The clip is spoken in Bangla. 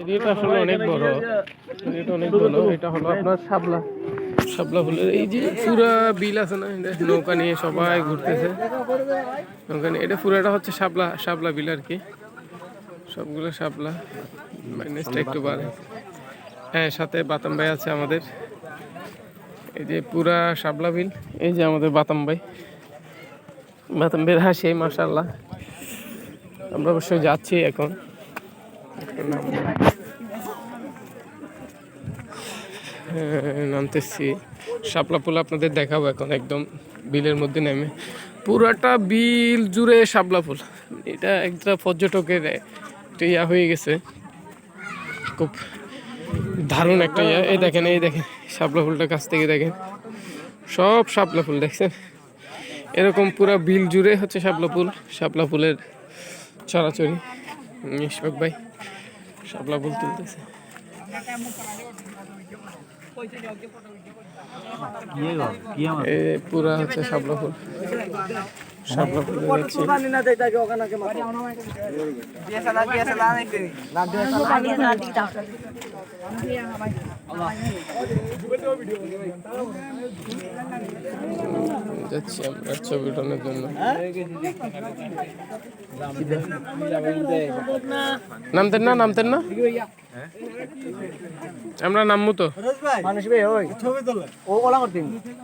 এরিয়াটা আসলে অনেক বড়। এরিয়াটা অনেক বড়। এটা হলো আপনার শাপলা শাপলা ফুলের এই যে পুরা বিল আছে না, নৌকা নিয়ে সবাই ঘুরতেছে নৌকা নিয়ে। এটা পুরাটা হচ্ছে শাপলা শাপলা বিল আর কি, সবগুলো শাপলা। মাইনাসটা একটু বাড়ে। হ্যাঁ, সাথে বাতাম ভাই আছে আমাদের। এই যে পুরা শাপলা বিল। এই যে আমাদের বাতাম ভাই, বাতাম ভাইয়ের হাসি মাশাআল্লাহ। আমরা অবশ্যই যাচ্ছি এখন। নামতেছি, শাপলা ফুল আপনাদের দেখাবো এখন। একদম বিলের মধ্যে নেমে পুরাটা বিল জুড়ে শাপলা ফুল। এটা একটা পর্যটকের একটা ইয়া হয়ে গেছে, খুব দারুণ একটা ইয়া। এই দেখেন, এই দেখেন শাপলা ফুলটা কাছ থেকে দেখেন, সব শাপলা ফুল দেখছেন। এরকম পুরা বিল জুড়ে হচ্ছে শাপলা ফুল, শাপলা ফুলের ছড়াছড়ি। ইশফাক ভাই শাপলা ফুল তুলতেছে। পুরা হচ্ছে শাপলা ফুল, শাপলা ফুল দেখছি। যাচ্ছি আমরা ছবি উঠানোর জন্য। নামতেন না, নামতেন না, আমরা নামবো তো।